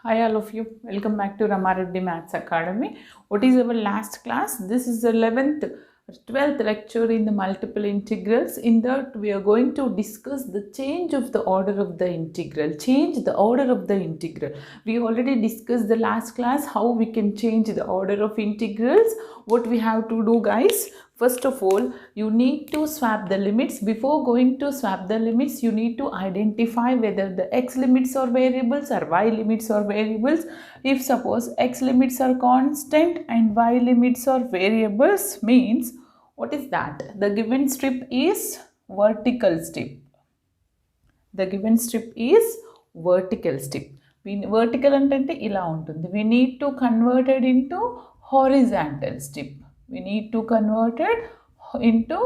Hi all of you, welcome back to Rama Reddy Maths Academy. What is our last class? This is the 11th, 12th lecture in the multiple integrals. In that we are going to discuss the change of the order of the integral. Change the order of the integral. We already discussed the last class how we can change the order of integrals. What we have to do, guys? First of all, you need to swap the limits. Before going to swap the limits, you need to identify whether the x limits are variables or y limits are variables. If suppose x limits are constant and y limits are variables, means what is that? The given strip is vertical strip. The given strip is vertical strip. Vertical అంటే ఇలా ఉంటుంది. We need to convert it into horizontal strip. We need to convert it into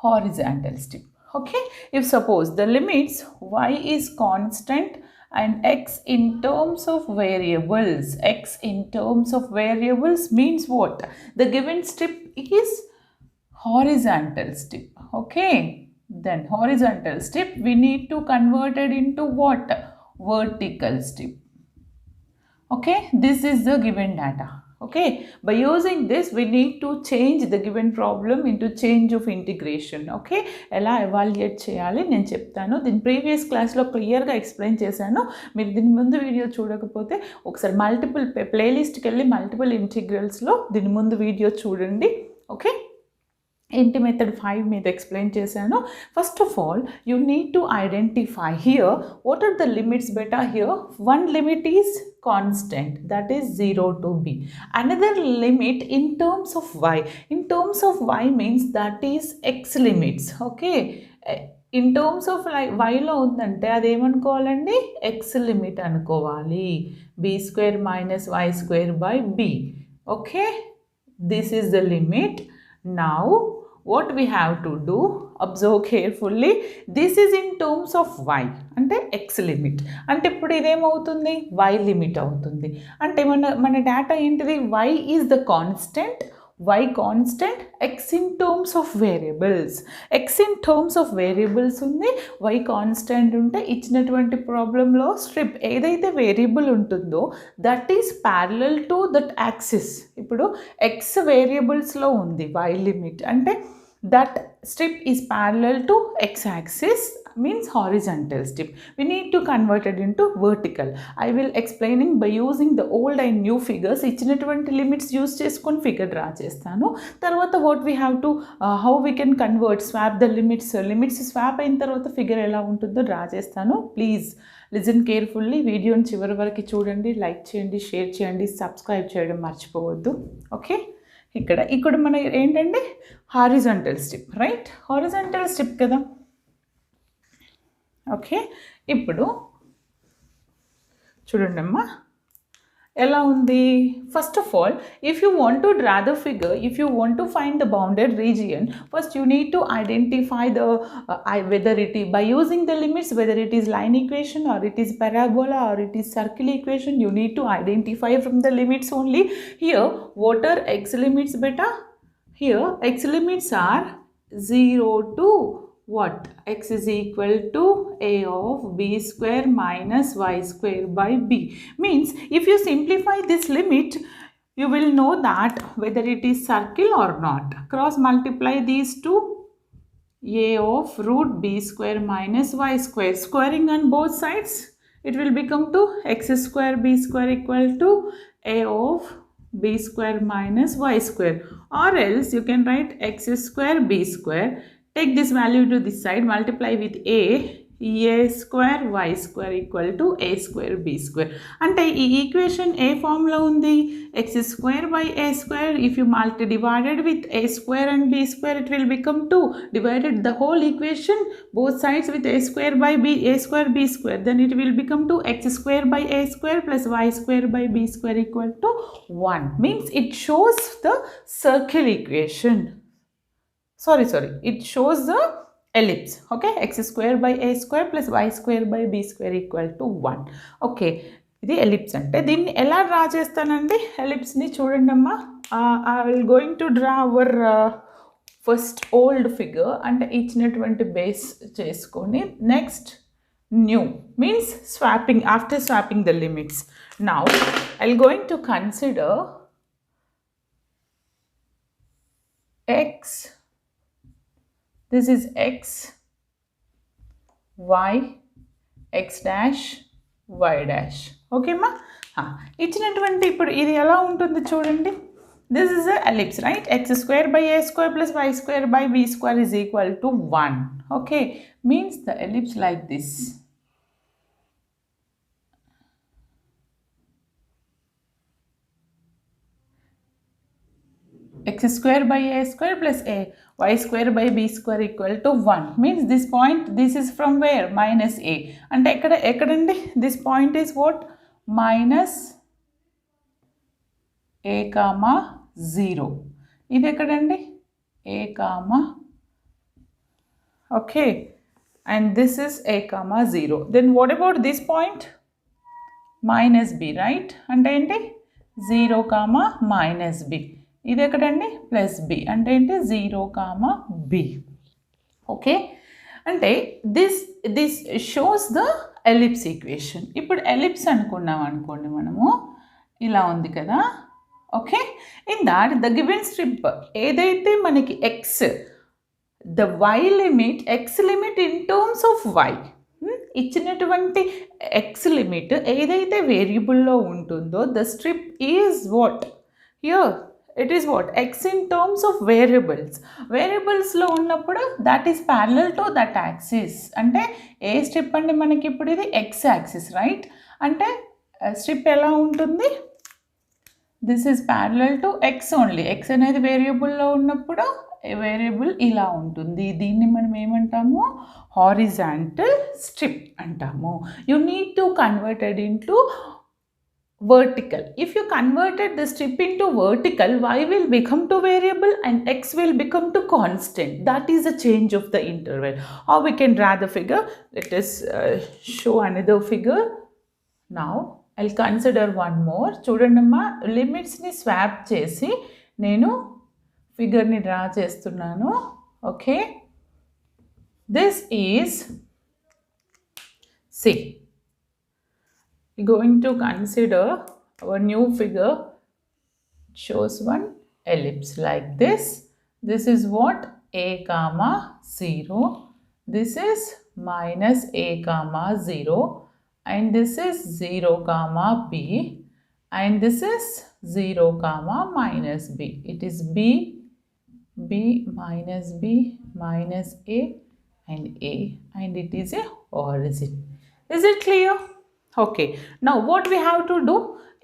horizontal strip. Okay, if suppose the limits y is constant and x in terms of variables, means what? The given strip is horizontal strip. Okay, then horizontal strip we need to convert it into what? Vertical strip. Okay, this is the given data. Okay, by using this we need to change the given problem into change of integration. Okay, ఎలా evaluate చేయాలి నేను చెప్తాను. దీని previous క్లాస్లో క్లియర్గా explain చేశాను. మీరు దీని ముందు వీడియో చూడకపోతే ఒకసారి మల్టిపుల్ ప్లేలిస్ట్కి వెళ్ళి మల్టిపుల్ ఇంటిగ్రల్స్లో దీని ముందు వీడియో చూడండి. ఓకే, ఇంటి మెథడ్ 5 మీద ఎక్స్ప్లెయిన్ చేశాను. First of all you need to identify here what are the limits బెటా. Here one limit is constant, that is 0 to b. Another limit in terms of y. In terms of y means that is x limits. Okay, in terms of y లో ఉందంటే అది ఏమనుకోవాలండి? x limit అనుకోవాలి. b square minus y square by b. Okay, this is the limit. Now what we have to do, observe carefully, this is in terms of y అంటే x limit. అంటే ఇప్పుడు ఇదేమవుతుంది? y limit అవుతుంది. అంటే మన data ఏంటిది? y is the constant, y constant, x in terms of variables. x in terms of variables ఉంది, y constant ఉంటే ఇచ్చినటువంటి ప్రాబ్లంలో స్ట్రిప్ ఏదైతే వేరియబుల్ ఉంటుందో that is parallel to that axis. ఇప్పుడు x వేరియబుల్స్లో ఉంది y లిమిట్ అంటే that strip is parallel to x-axis, means horizontal strip. We need to convert it into vertical. I will explaining by using the old and new figures. ఇచ్చినటువంటి limits use చేసుకొని figure draw చేస్తాను. తర్వాత what we have to how we can convert, swap the limits swap అయిన తర్వాత figure ఎలా ఉంటుందో draw చేస్తాను. Please listen carefully. వీడియోని చివరి వరకు చూడండి, లైక్ చేయండి, షేర్ చేయండి, సబ్స్క్రైబ్ చేయడం మర్చిపోవద్దు. ఓకే, ఇక్కడ మన ఏంటంటే horizontal strip, right? Horizontal strip కదా. ఓకే, ఇప్పుడు చూడండి అమ్మా ఎలా ఉంది. First of all if you want to draw the figure, if you want to find the bounded region, first you need to identify the whether it by using the limits, whether it is line equation or it is parabola or it is circle equation. You need to identify from the limits only. Here what are x limits beta? Here x limits are 0 to what? X is equal to a of b square minus y square by b. Means if you simplify this limit, you will know that whether it is circle or not. Cross multiply these two, a of root b square minus y square, squaring on both sides, it will become to x square b square equal to a of b square minus y square, or else you can write x square b square. Take this value to this side, multiply with a square y square equal to a square b square. అంటే ఈ equation ఏ ఫామ్లో ఉంది? x square by a square, if you divided with a square and b square, it will become 2. Divided the whole equation both sides with a square by a square b square, then it will become to x square by a square plus y square by b square equal to 1. Means it shows the circle equation. Sorry, it shows the ellipse. Okay, x square by a square plus y square by b square equal to 1. Okay, ఇది ellipse. అంటే దీన్ని ఎలా draw చేస్తానండి? ఎలిప్స్ని చూడండి అమ్మా. I will going to draw our first old figure అంటే ఇచ్చినటువంటి బేస్ చేసుకొని next new means swapping, after swapping the limits. Now I'm going to consider x, this is x, y, x dash, y dash. Okay ma? ఇచ్చినటువంటి ఇప్పుడు ఇది ఎలా ఉంటుంది చూడండి. This is a ellipse, right? X square by a square plus y square by b square is equal to 1. Okay, means the ellipse like this. X square by a square plus a y square by b square equal to 1 means this point, this is from where? Minus a. And ekkadandi this point is what? Minus a comma 0. Idi ekkadandi? A comma, okay, and this is a comma 0. Then what about this point? Minus b, right? అంటే ఏంటి? 0 comma minus b. ఇది ఎక్కడండి? Plus B అంటే ఏంటి? 0 comma B. Okay, అంటే this shows the ellipse equation. ఇప్పుడు ellipse అనుకున్నాం అనుకోండి, మనము ఇలా ఉంది కదా. Okay, in that the given strip ఏదైతే మనకి X, the Y limit, X limit in terms of Y, ఇచ్చినటువంటి ఎక్స్ లిమిట్ ఏదైతే వేరియబుల్లో ఉంటుందో the strip is what here, it is what? X in terms of variables. Variables లో ఉన్నప్పుడు that is parallel to that axis. అంటే ఏ strip అంటే మనకి ఇప్పుడు ఇది x axis, right? అంటే స్ట్రిప్ ఎలా ఉంటుంది? This is parallel to x only. x అనేది వేరియబుల్లో ఉన్నప్పుడు వేరియబుల్ ఇలా ఉంటుంది. దీన్ని మనం ఏమంటాము? హారిజాంటల్ స్ట్రిప్ అంటాము. You need to convert it into vertical. If you converted the strip into vertical, y will become to variable and x will become to constant. That is a change of the interval. How we can draw the figure? Let us show another figure. Now I'll consider one more. చూడండమ్మా, limits ని swap చేసి నేను figure ని draw చేస్తున్నాను. Okay, this is, see, going to consider our new figure. It shows one ellipse like this. This is what? A comma 0. This is minus a comma 0. And this is 0 comma b. And this is 0 comma minus b. It is b, minus b, minus a and a. And it is a origin. Is it clear? Okay, now what we have to do?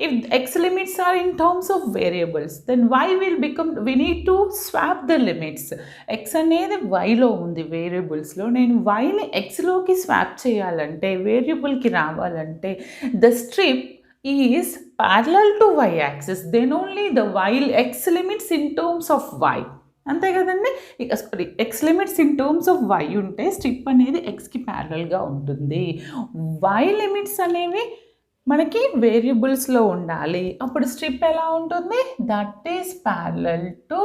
If x limits are in terms of variables, then y will become, we need to swap the limits. x అనేది y లో ఉంది వేరియబుల్స్లో, నేను yని x లోకి swap చేయాలంటే, వేరియబుల్కి రావాలంటే the strip is parallel to y axis, then only the y x limits in terms of y. అంతే కదండి. ఇక sorry, x limits in terms of y ఉంటే స్ట్రిప్ అనేది ఎక్స్కి ప్యారలల్గా ఉంటుంది. వై లిమిట్స్ అనేవి మనకి వేరియబుల్స్లో ఉండాలి. అప్పుడు స్ట్రిప్ ఎలా ఉంటుంది? That is parallel to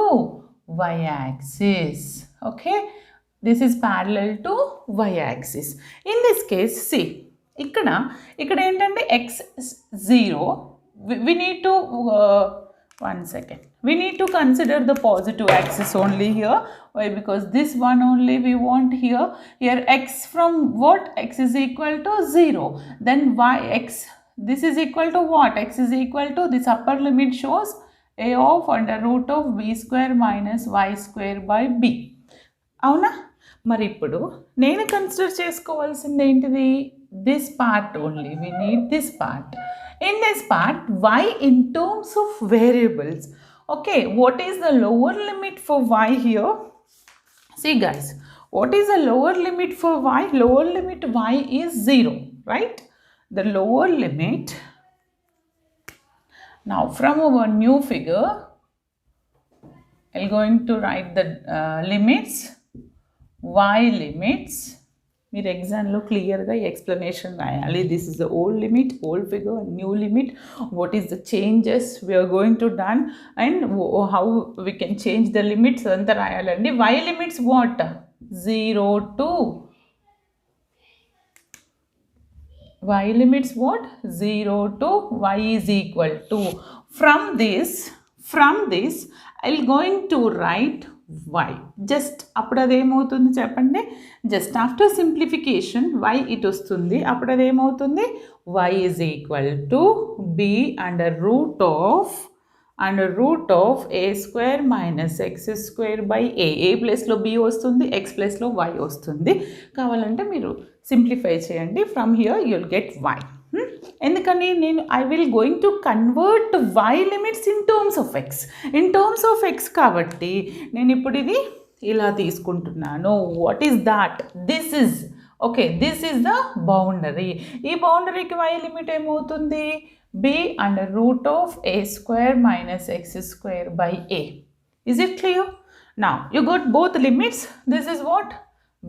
y axis. Okay, this is parallel to y axis. In this case c, ఇక్కడ ఏంటంటే x 0, we need to one second, we need to consider the positive axis only here. Why? Because this one only we want here. Here x from what? X is equal to 0. Then y, x, this is equal to what? X is equal to, this upper limit shows a of under root of b square minus y square by b. అవునా? మరి ఇప్పుడు నేను consider చేసుకోవాల్సింది ఏంటిది? This part only, we need this part. In this part, y in terms of variables. Okay, what is the lower limit for y here? See guys, what is the lower limit for y? Lower limit y is 0, right? The lower limit. Now from our new figure, I'm going to write the limits, y limits. మీరు ఎగ్జామ్లో క్లియర్గా explanation రాయాలి. This is the old limit, old figure, new limit, what is the changes we are going to done and how we can change the limits అంతా రాయాలండి. Y limits what? 0 to y limits what? 0 to y is equal to. From this I'll going to write y. Just అప్పుడు అది ఏమవుతుంది చెప్పండి? Just after simplification y it వస్తుంది. అప్పుడు అది ఏమవుతుంది? Y is equal to b under root of a square minus x square by a ప్లేస్లో b వస్తుంది, x ప్లేస్లో y వస్తుంది. కావాలంటే మీరు సింప్లిఫై చేయండి. From here you'll get y. ఎందుకని నేను I will going to convert y limits in terms of x కాబట్టి నేను ఇప్పుడు ఇది ఇలా తీసుకుంటున్నాను. What is that? This is the boundary. ఈ బౌండరీకి y లిమిట్ ఏమవుతుంది? b under root of a square minus x square by a. Is it clear? Now you got both limits. This is what?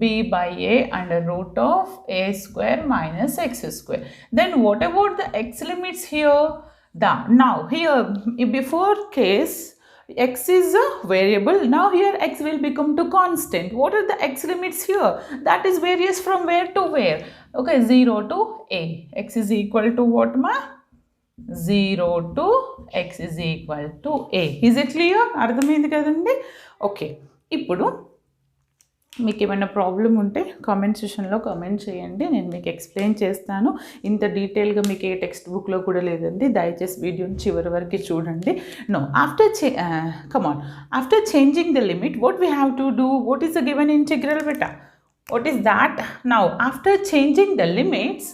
b by a under root of a square minus x square. Then what about the x limits here? Now here before case x is a variable. Now here x will become to constant. What are the x limits here? That is varies from where to where? Okay, 0 to a. X is equal to what ma? 0 to x is equal to a. Is it clear? అర్థమైంది కదండి? Okay, ఇప్పుడు మీకు ఏమైనా problem ఉంటే comment సెషన్లో comment చేయండి, నేను మీకు ఎక్స్ప్లెయిన్ చేస్తాను. ఇంత డీటెయిల్గా మీకు ఏ టెక్స్ట్ బుక్లో కూడా లేదండి. దయచేసి వీడియోని చివరి వరకు చూడండి. No after changing the limit what we have to do? What is the given integral beta? What is that? Now after changing the limits,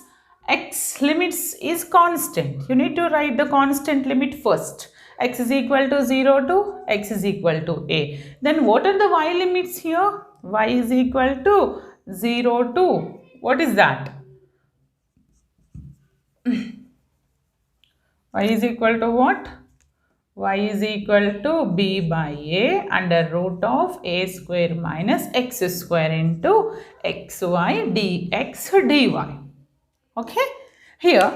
x limits is constant. You need to write the constant limit first. X is equal to 0 to x is equal to a. Then what are the y limits here? Y is equal to 0 to, what is that? Y is equal to what? Y is equal to b by a under root of a square minus x square into xy dx dy. Okay, here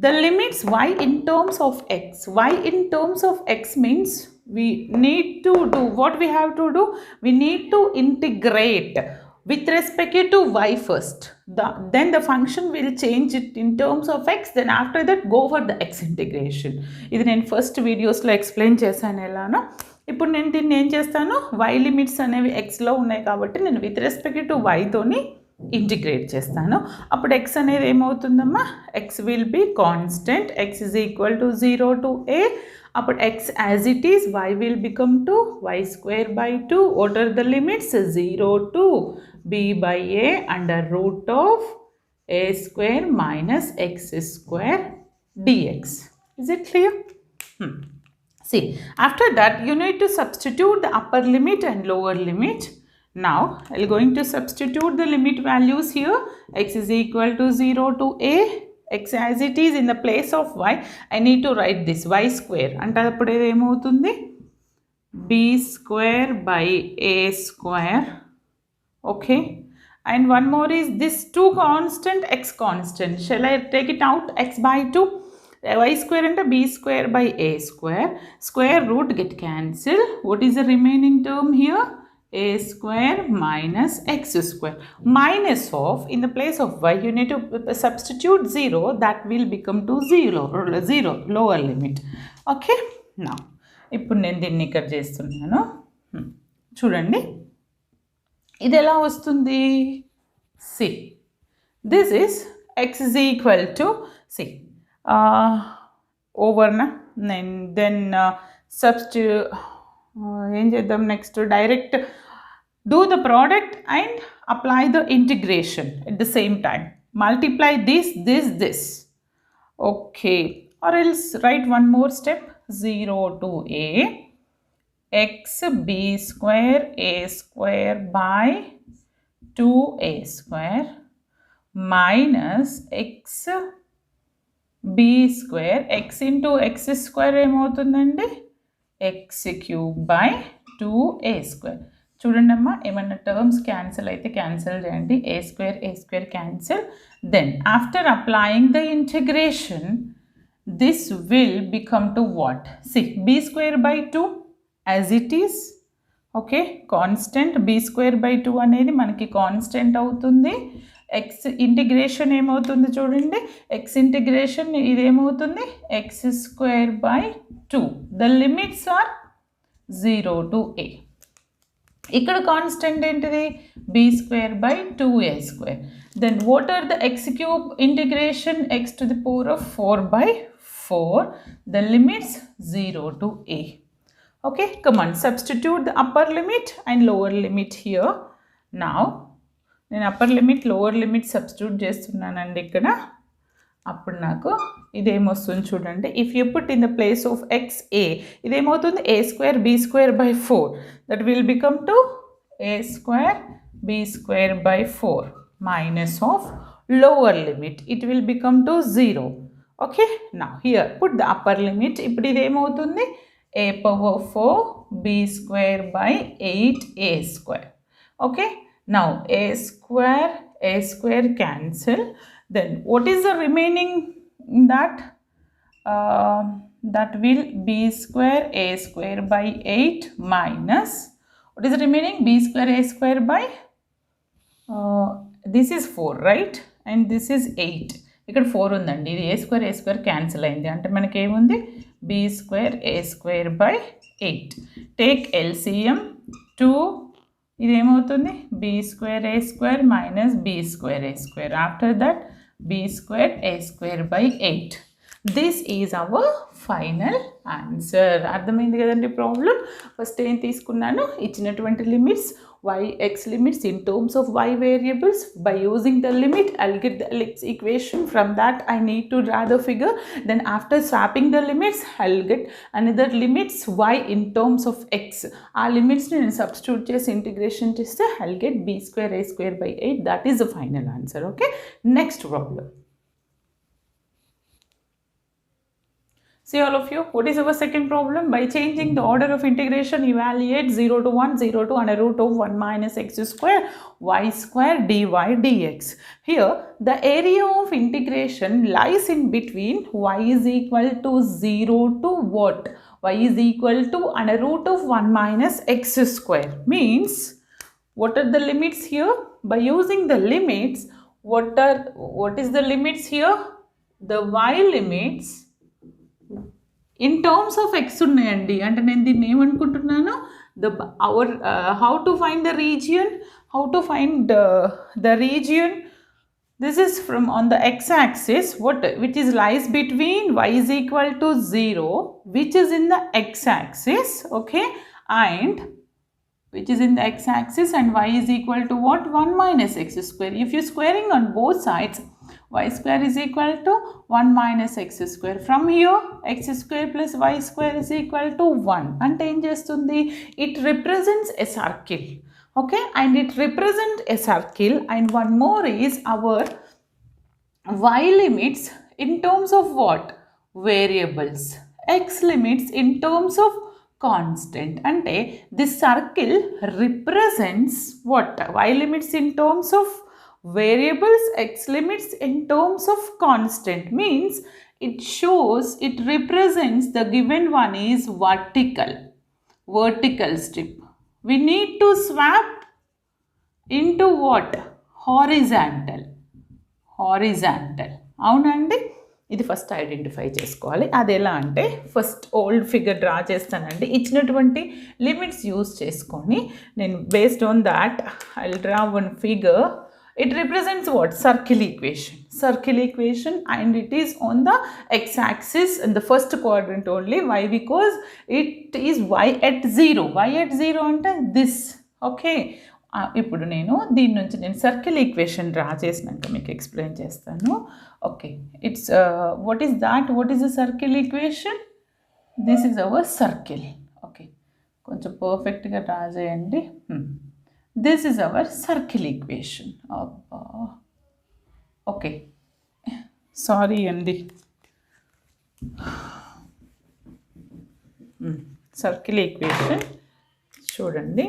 the limits y in terms of x. Y in terms of x means we need to do what we have to do. We need to integrate with respect to y first. Then the function will change it in terms of x. Then after that go for the x integration. ఇది నేను first వీడియోస్లో explain చేశాను ఎలానో. ఇప్పుడు నేను దీన్ని ఏం చేస్తాను? y లిమిట్స్ అనేవి xలో ఉన్నాయి కాబట్టి నేను విత్ రెస్పెక్ట్ టు yతోని ఇంటిగ్రేట్ చేస్తాను. అప్పుడు x అనేది ఏమవుతుందమ్మా? x will be constant. x is equal to 0 to a. అప్పుడు x as it is, y will become to y square by 2. What are the limits? 0 to b by a under root of a square minus x square dx. Is it clear? See, after that you need to substitute the upper limit and lower limit. Now I am going to substitute the limit values here. X is equal to 0 to a. X as it is in the place of y. I need to write this y square. అంటే అప్పుడు ఏమవుతుంది? b square by a square. Okay. And one more is this 2 constant, x constant. Shall I take it out? X by 2. Y square and b square by a square. Square root get cancel. What is the remaining term here? A square minus x square. Minus of, in the place of y you need to substitute 0. That will become to 0 lower limit. Okay, now ఇప్పుడు నేను దీన్ని ఇక్కడ చేస్తున్నాను. చూడండి ఇది ఎలా వస్తుంది? See, this is x is equal to, see, over na, then substitute ఏం చేద్దాం next? Direct do the product and apply the integration at the same time. Multiply this. Okay, or else write one more step. 0 to a x b square a square by 2a square minus x b square. X into x square ఏమవుతుందండి? x cube by 2a square. చూడండి అమ్మా, ఏమన్నా terms cancel అయితే cancel చేయండి. a square cancel. Then after applying the integration this will become to what? C, b square by 2 as it is. Okay, constant b square by 2 అనేది మనకి constant అవుతుంది. x integration ఏమవుతుంది చూడండి, x integration ఇదేమవుతుంది x square by 2. The limits are 0 to a. ఇక్కడ constant ఏంటిది b square by 2a square. Then what are the x cube integration, x to the power of 4 by 4. The limits 0 to a. Okay, come on, substitute the upper limit and lower limit here. Now నేను upper limit lower limit substitute చేస్తున్నానండి ఇక్కడ. అప్పుడు నాకు ఇదేమొస్తుంది చూడండి, if you put in the place of x a, ఇదేమవుతుంది a square b square by 4. That will become two a square b square by 4 minus of lower limit. It will become to 0. Okay, now here put the upper limit. ఇప్పుడు ఇదేమవుతుంది a power 4 b square by 8a square. Okay, now a square cancel. Then what is the remaining in that? That will b square a square by 8 minus, what is the remaining? b square a square by this is 4, right? And this is 8. ఇక్కడ 4 ఉందండి, ఇది a square cancel అయింది అంటే మనకి ఏముంది b square a square by 8. Take LCM 2, ఇదేమవుతుంది b square a square minus b square a square. After that b square a square by 8. This is our final answer. అర్థమైంది కదండి problem. First ఏం తీసుకున్నాను, ఇచ్చినటువంటి limits y x limits in terms of y variables. By using the limit, I'll get the x equation. From that I need to draw the figure. Then after swapping the limits, I'll get another limits y in terms of x. Our limits నేను substitute చేసి integration చేస్తే I'll get b square a square by 8. That is the final answer. Okay, next problem. See all of you, what is our second problem? By changing the order of integration, evaluate 0 to 1, 0 to under root of 1 minus x square, y square dy dx. Here, the area of integration lies in between y is equal to 0 to what? Y is equal to under root of 1 minus x square. Means, what are the limits here? By using the limits, what is the limits here? The y limits in terms of x ఉన్నాయండి. అంటే నేను దీన్ని ఏమనుకుంటున్నాను, how to find the region, the region. This is from on the x-axis, which is lies between y is equal to 0, which is in the x-axis, okay, and which is in the x-axis, and y is equal to what? 1 minus x square. If you squaring on both sides, y square is equal to 1 minus x square. From here, x square plus y square is equal to 1. And ఏం చేస్తుంది, it represents a circle. Okay, and it represents a circle. And one more is our y limits in terms of what? Variables. X limits in terms of constant. అంటే this circle represents what? Y limits in terms of variables, x limits in terms of constant. Means it represents the given one is vertical strip. We need to swap into what? Horizontal. అవునండి, ఇది first identify చేసుకోవాలి. అది ఎలా అంటే first old figure draw చేస్తానండి. ఇచ్చినటువంటి limits use చేసుకొని నేను based on that I will draw one figure. It represents what? Circle equation, and it is on the x-axis in the first quadrant only. Why? Because it is y at 0. Y at 0 అంటే this. Okay, ఇప్పుడు నేను దీని నుంచి నేను circle equation draw చేసినాక మీకు explain చేస్తాను. Okay, it's what is the circle equation? This is our circle. Okay, కొంచెం పర్ఫెక్ట్గా డ్రా చేయండి. This is our circle equation. Okay, sorry andi. Circle equation చూడండి.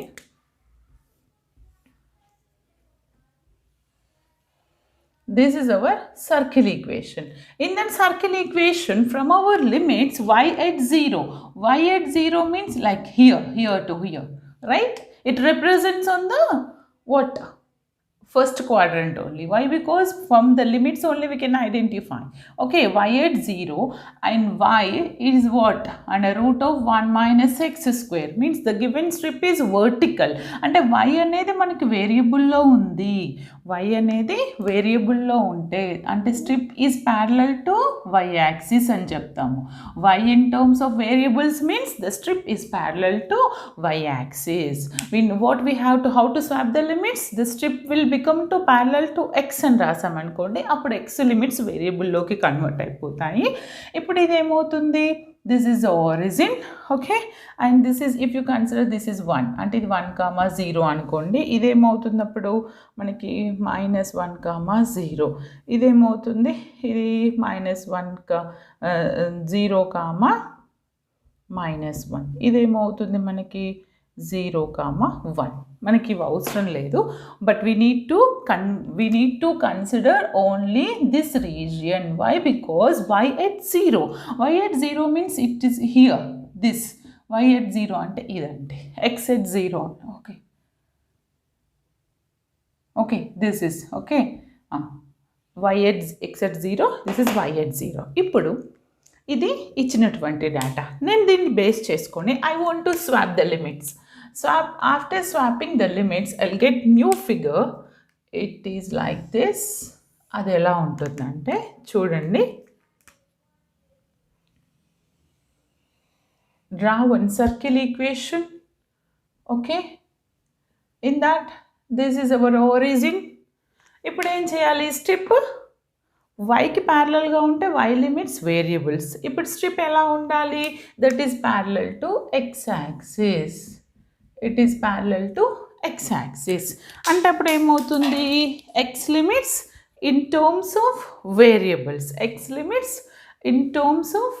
This is our circle equation. In that circle equation, from our limits, y at 0 means like here to here, right? It represents on the what? first quadrant only. Why? Because from the limits only we can identify. Okay, y at 0 and y is what? Under root of 1 minus x square. Means the given strip is vertical. అంటే y అనేది మనకి వేరియబుల్లో ఉంది. y అనేది వేరియబుల్లో ఉంటే అంటే strip is parallel to y axis అని చెప్తాము. y in terms of variables means the strip is parallel to y axis. What we have to, how to swap the limits? The strip will become to parallel to x అని రాసామనుకోండి, అప్పుడు x limits వేరియబుల్లోకి convert అయిపోతాయి. ఇప్పుడు ఇది ఏమవుతుంది? This is origin. Okay, and this is, if you consider this is 1 అంటే ఇది 1,0 అనుకోండి. ఇదేమవుతుంది అప్పుడు మనకి -1,0. ఇదేమవుతుంది? ఇది -0,-1. ఇదేమవుతుంది మనకి 0,1. మనకి ఇవి అవసరం లేదు, but we need to consider only this region. Why? Because y at 0 means it is here, this y at 0 అంటే ఇదంటే x at 0. okay, this is okay, x at 0, this is y at 0. ఇప్పుడు ఇది ఇచ్చినటువంటి data, నేను దీన్ని base చేసుకొని I want to swap the limits. After swapping the limits, I'll get new figure. It is like this. అది ఎలా ఉంటుందంటే చూడండి, draw one circle equation. Okay, in that this is our origin. ఇప్పుడు ఏం చేయాలి? స్ట్రిప్ వైకి ప్యారలల్గా ఉంటే వై లిమిట్స్ వేరియబుల్స్. ఇప్పుడు స్ట్రిప్ ఎలా ఉండాలి? That is parallel to x axis. It is parallel to x axis అంటే అప్పుడు ఏమవుతుంది? X limits in terms of variables. X limits in terms of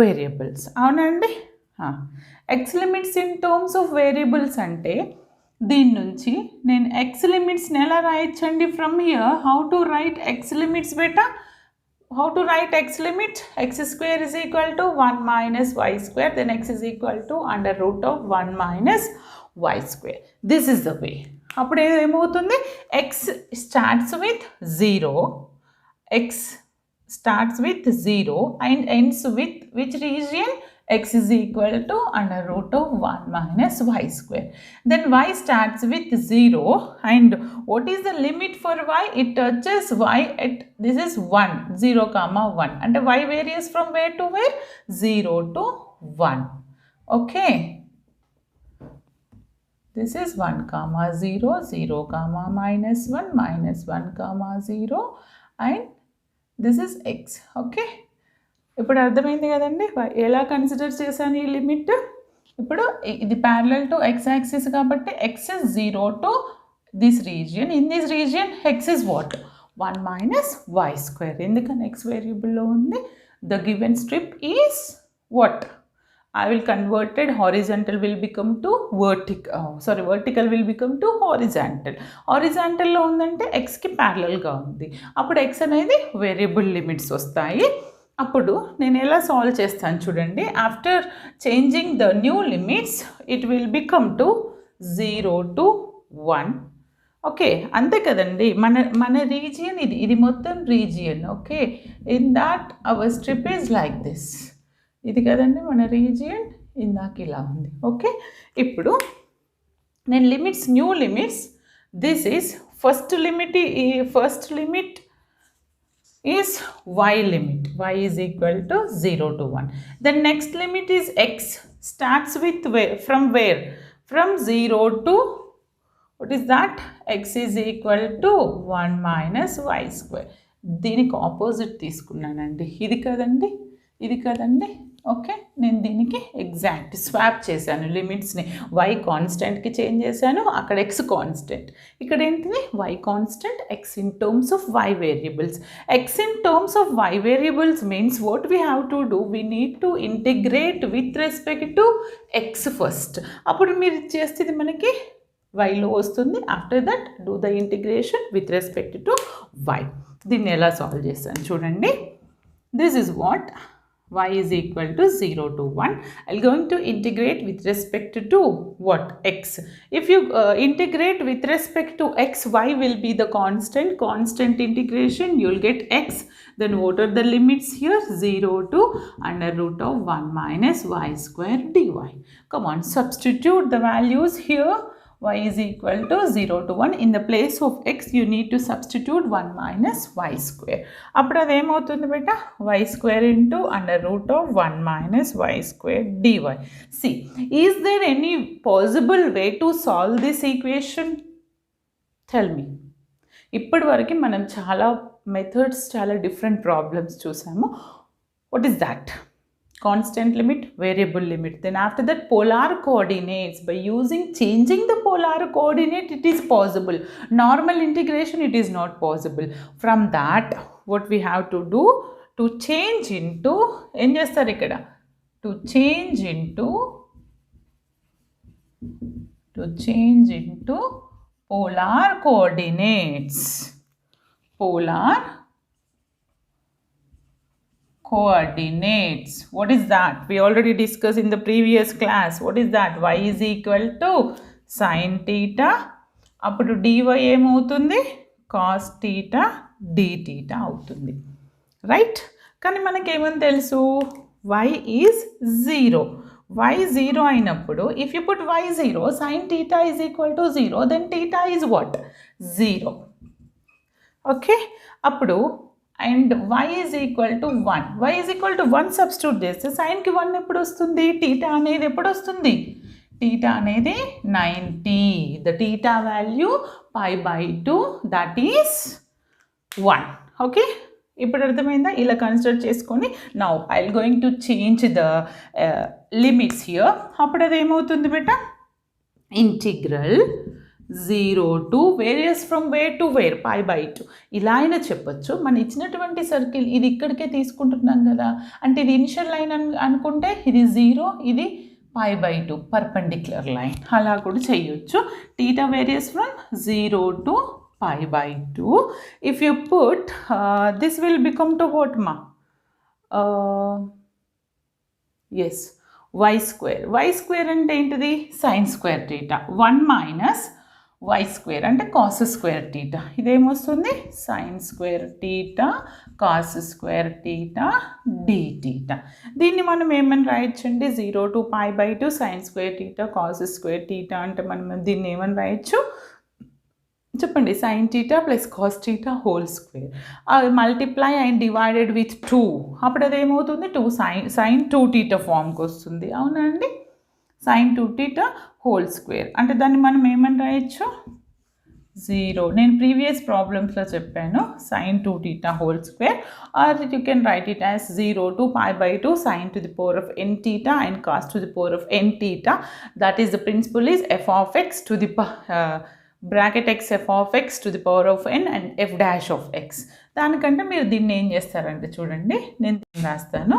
variables. అవునండి, x limits in terms of variables అంటే దీని నుంచి నేను ఎక్స్ లిమిట్స్ని ఎలా రాయొచ్చండి? From here how to write x limits బేటా? How to write x limit? X square is equal to 1 minus y square, then x is equal to under root of 1 minus y square. This is the way. అప్పుడు ఏమవుతుంది? x starts with 0, x starts with 0 and ends with which region? X is equal to under root of 1 minus y square. Then y starts with 0 and what is the limit for y? It touches y at, this is 1, 0,1 and y varies from where to where? 0 to 1. Okay, this is 1,0, 0, -1, -1,0 and this is x. Okay, ఇప్పుడు అర్థమైంది కదండి ఎలా consider చేశాను ఈ limit. ఇప్పుడు ఇది parallel to x axis కాబట్టి X is 0 to this region. In this region X is what? 1 minus y square. ఎందుకని ఎక్స్ వేరియబుల్లో ఉంది? The given strip is what? I will converted horizontal will become to vertical will become to horizontal. Horizontal లో ఉందంటే xకి ప్యారలల్గా ఉంది, అప్పుడు x అనేది variable limits వస్తాయి. అప్పుడు నేను ఎలా సాల్వ్ చేస్తాను చూడండి. After changing the new limits it will become to 0 to 1. Okay, అంతే కదండి. మన రీజియన్ ఇది మొత్తం region. Okay, in that hour strip is like this. ఇది కదండి మన రీజియన్, ఇందాక ఇలా ఉంది. ఓకే, ఇప్పుడు నేను limits, new limits, this is first limit is y limit. Y is equal to 0 to 1. The next limit is x. Starts with where? From where? From 0 to, what is that? X is equal to 1 minus y square. దీనికి opposite తీసుకున్నానండి. ఇది కదండి. Okay, నేను దీనికి exact swap చేశాను లిమిట్స్ని. y కాన్స్టెంట్కి change చేశాను, అక్కడ x constant, ఇక్కడ ఏంటిది y constant, x in terms of y variables. x in terms of y variables means what we have to do? We need to integrate with respect to x first. అప్పుడు మీరు చేస్తే మనకి yలో వస్తుంది. After that do the integration with respect to y. దీన్ని ఎలా solve చేస్తాను చూడండి. This is what y is equal to 0 to 1. I'm going to integrate with respect to what? X. If you integrate with respect to x, y will be the constant integration, you will get x. Then what are the limits here? 0 to under root of 1 minus y square dy. Come on, substitute the values here. Y is equal to 0 to 1. In the place of x, you need to substitute 1 minus y square. అప్పుడు అది ఏమవుతుంది బేట? y square into under root of 1 minus y square dy. See, is there any possible way to solve this equation? Tell me. ఇప్పటి వరకు మనం చాలా methods, చాలా different problems చూసాము. What is that? Constant limit, variable limit. Then after that, polar coordinates. By changing the polar coordinate, it is possible. Normal integration, it is not possible. From that, what we have to do? To change into, to change into polar coordinates. Polar coordinates. What is that? We already discussed in the previous class. What is that? Y is equal to sin theta. అప్పుడు dy ఏమవుతుంది? cos theta d theta అవుతుంది. Right? కానీ మనకేమని తెలుసు? y is 0. y 0 అయినప్పుడు, if you put y 0, sin theta is equal to 0, then theta is what? 0. Okay, అప్పుడు and y is equal to 1. y is equal to 1 substitute చేస్తే sin కి 1 ఎప్పుడు వస్తుంది? theta అనేది ఎప్పుడు వస్తుంది? theta అనేది 90. The theta value pi by 2, that is 1. Okay, ఇప్పుడు అర్థమైందా? ఇలా కన్సిడర్ చేసుకొని now I'm going to change the limits here. అప్పుడు అది ఏమవుతుంది బేట? Integral 0 to various from where to where? pi by 2. ఇలా అయినా చెప్పొచ్చు. మన ఇచ్చినటువంటి సర్కిల్ ఇది ఇక్కడికే తీసుకుంటున్నాం కదా, అంటే ఇది ఇనిషియల్ లైన్ అనుకుంటే ఇది 0, ఇది pi by 2 పర్పెండిక్యులర్ లైన్. అలా కూడా చేయొచ్చు. theta varies from 0 to pi by 2. If you put this will become to what ma? Yes, y square. y square అంటే ఏంటిది? sin square theta. 1 minus y square అంటే cos square theta. ఇదేమొస్తుంది? sin square theta cos square theta d theta. దీన్ని మనం ఏమని రాయొచ్చండి? 0 to pi by 2 sin square theta cos square theta అంటే మనం దీన్ని ఏమని రాయొచ్చు? చెప్పండి. sin theta plus cos theta whole square. Multiply and divided with 2. అప్పుడు అది ఏమవుతుంది? 2 sin 2 theta ఫామ్కి వస్తుంది. అవునా అండి? sin 2 theta whole square అంటే దాన్ని మనం ఏమని రాయొచ్చు? 0. నేను ప్రీవియస్ ప్రాబ్లమ్స్లో చెప్పాను sin 2 theta whole square, or you can write it as 0 to pi by 2 sin to the power of n theta and cos to the power of n theta. That is, the principle is f of x to the bracket x f of x to the power of n and f dash of x. దానికంటే మీరు దీన్ని ఏం చేస్తారంటే చూడండి, నేను రాస్తాను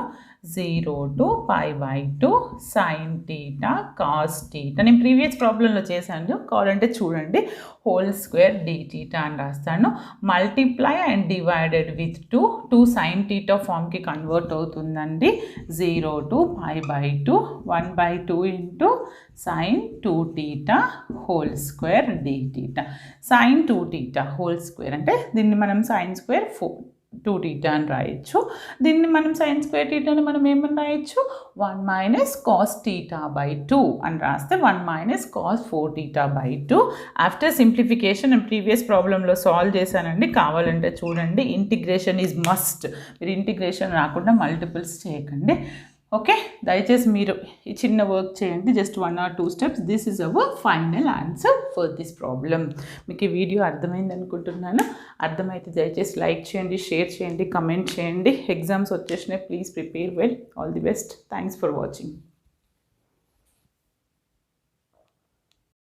0 to pi by 2 sin theta cos theta. నేను previous ప్రాబ్లంలో చేశాను, కావాలంటే చూడండి. హోల్ స్క్వేర్ d theta అని రాస్తాను. Multiply and divided with 2 sin theta ఫామ్కి కన్వర్ట్ అవుతుందండి. 0 to pi by 2 1 by 2 into sin 2 theta whole square d theta. sin 2 theta whole square అంటే దీన్ని మనం sin square 2 theta అని రాయొచ్చు. దీన్ని మనం sin square theta అని మనం ఏమని రాయొచ్చు? 1 minus cos theta by 2 అని రాస్తే 1 minus cos 4 theta by 2. After simplification నేను ప్రీవియస్ ప్రాబ్లంలో సాల్వ్ చేశానండి, కావాలంటే చూడండి. Integration is must. మీరు ఇంటిగ్రేషన్ రాకుండా మల్టిపుల్స్ చేయకండి. ఓకే, దయచేసి మీరు ఈ చిన్న వర్క్ చేయండి, just 1 or 2 steps. This is our final answer for this problem. మీకు ఈ వీడియో అర్థమైంది అనుకుంటున్నాను. అర్థమైతే దయచేసి లైక్ చేయండి, షేర్ చేయండి, కమెంట్ చేయండి. ఎగ్జామ్స్ వచ్చేసినాయి, please prepare well. All the best. Thanks for watching.